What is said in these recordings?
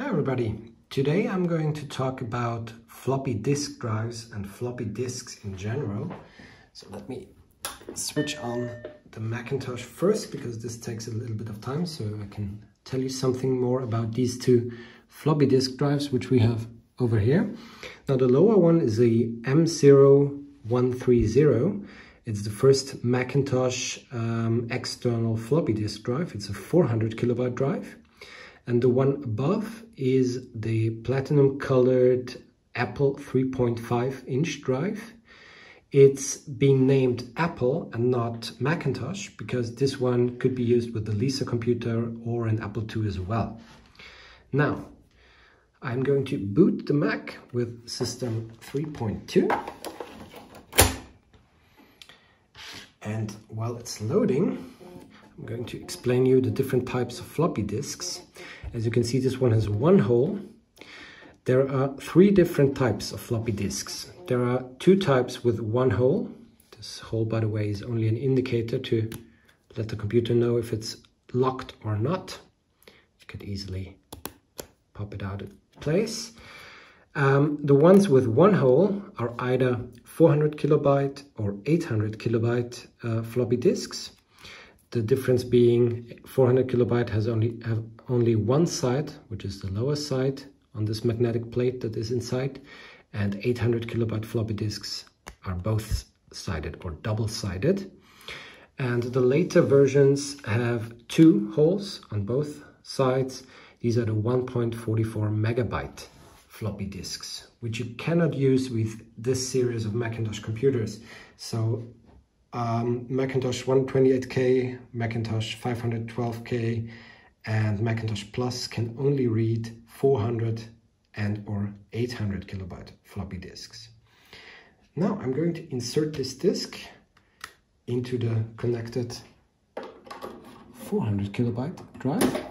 Hi everybody! Today I'm going to talk about floppy disk drives and floppy disks in general. So let me switch on the Macintosh first, because this takes a little bit of time, so I can tell you something more about these two floppy disk drives which we have over here. Now the lower one is the M0130. It's the first Macintosh external floppy disk drive. It's a 400 kilobyte drive. And the one above is the platinum colored Apple 3.5-inch drive. It's being named Apple and not Macintosh because this one could be used with the Lisa computer or an Apple II as well. Now, I'm going to boot the Mac with System 3.2. And while it's loading, I'm going to explain you the different types of floppy disks. As you can see, this one has one hole. There are three different types of floppy disks. There are two types with one hole. This hole, by the way, is only an indicator to let the computer know if it's locked or not. You could easily pop it out of place. The ones with one hole are either 400 kilobyte or 800 kilobyte floppy disks. The difference being 400 kilobyte has only one side, which is the lower side on this magnetic plate that is inside, and 800 kilobyte floppy disks are both sided or double-sided. And the later versions have two holes on both sides. These are the 1.44 megabyte floppy disks, which you cannot use with this series of Macintosh computers. So Macintosh 128K, Macintosh 512K, and Macintosh Plus can only read 400 and or 800 kilobyte floppy disks. Now I'm going to insert this disk into the connected 400 kilobyte drive.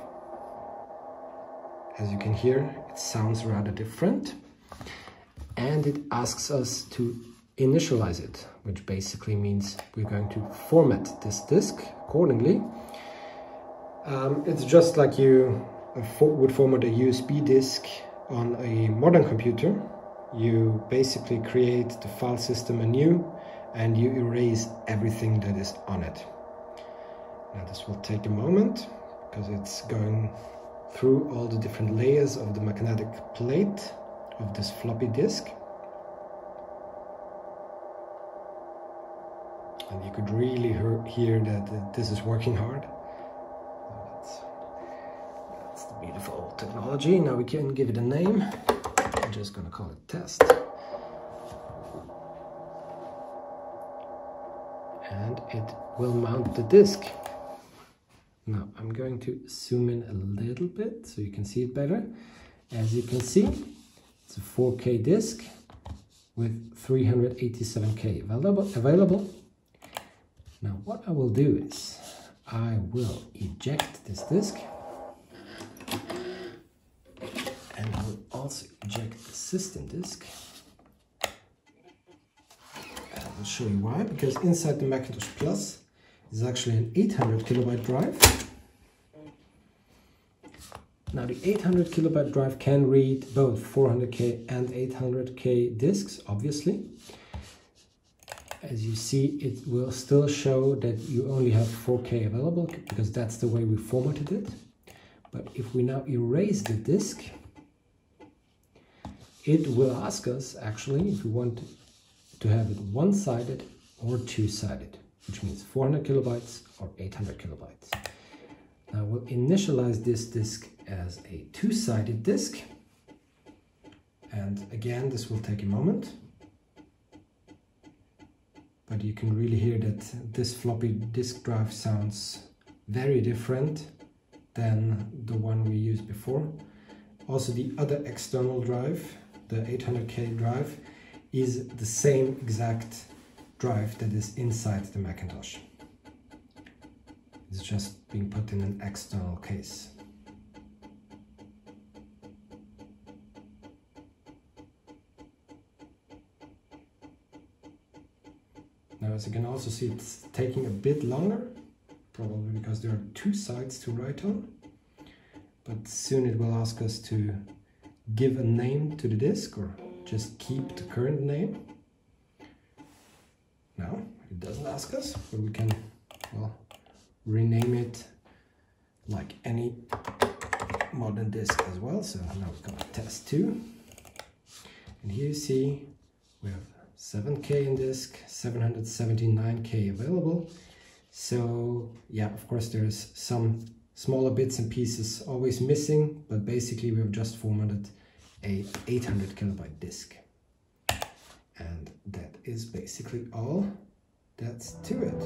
As you can hear, it sounds rather different, and it asks us to initialize it, which basically means we're going to format this disk accordingly. It's just like you would format a USB disk on a modern computer. You basically create the file system anew and you erase everything that is on it. Now this will take a moment because it's going through all the different layers of the magnetic plate of this floppy disk. And you could really hear that this is working hard. That's the beautiful technology. Now we can give it a name. I'm just going to call it test. And it will mount the disk. Now I'm going to zoom in a little bit so you can see it better. As you can see, it's a 4K disk with 387K available. Now what I will do is I will eject this disk, and I will also eject the system disk. And I will show you why, because inside the Macintosh Plus is actually an 800 kilobyte drive. Now the 800 kilobyte drive can read both 400K and 800K disks, obviously. As you see, it will still show that you only have 4K available because that's the way we formatted it. But if we now erase the disk, it will ask us actually if we want to have it one-sided or two-sided, which means 400 kilobytes or 800 kilobytes. Now we'll initialize this disk as a two-sided disk. And again, this will take a moment. But you can really hear that this floppy disk drive sounds very different than the one we used before. Also, the other external drive, the 800K drive, is the same exact drive that is inside the Macintosh. It's just being put in an external case. Now, as you can also see, it's taking a bit longer, probably because there are two sides to write on. but soon it will ask us to give a name to the disk or just keep the current name. No, it doesn't ask us, but we can, well, rename it like any modern disk as well. So now we've got test 2. And here you see we have 7K in disk, 779K available. So yeah, of course there's some smaller bits and pieces always missing, but basically we've just formatted a 800 kilobyte disk. And that is basically all that's to it.